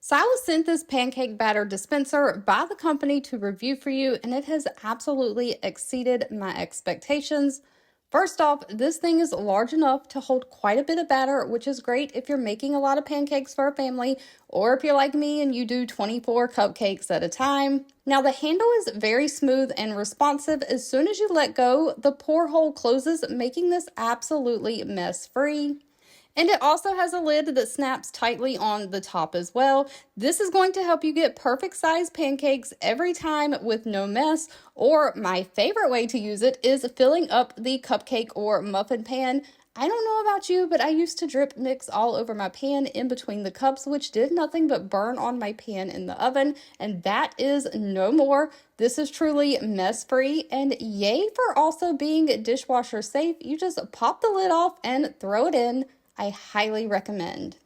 So I was sent this pancake batter dispenser by the company to review for you, and it has absolutely exceeded my expectations. First off, this thing is large enough to hold quite a bit of batter, which is great if you're making a lot of pancakes for a family, or if you're like me and you do 24 cupcakes at a time. Now, the handle is very smooth and responsive. As soon as you let go, the pour hole closes, making this absolutely mess-free. And it also has a lid that snaps tightly on the top as well. This is going to help you get perfect size pancakes every time with no mess. Or my favorite way to use it is filling up the cupcake or muffin pan. I don't know about you, but I used to drip mix all over my pan in between the cups, which did nothing but burn on my pan in the oven, and that is no more. This is truly mess-free, and yay for also being dishwasher safe. You just pop the lid off and throw it in. I highly recommend.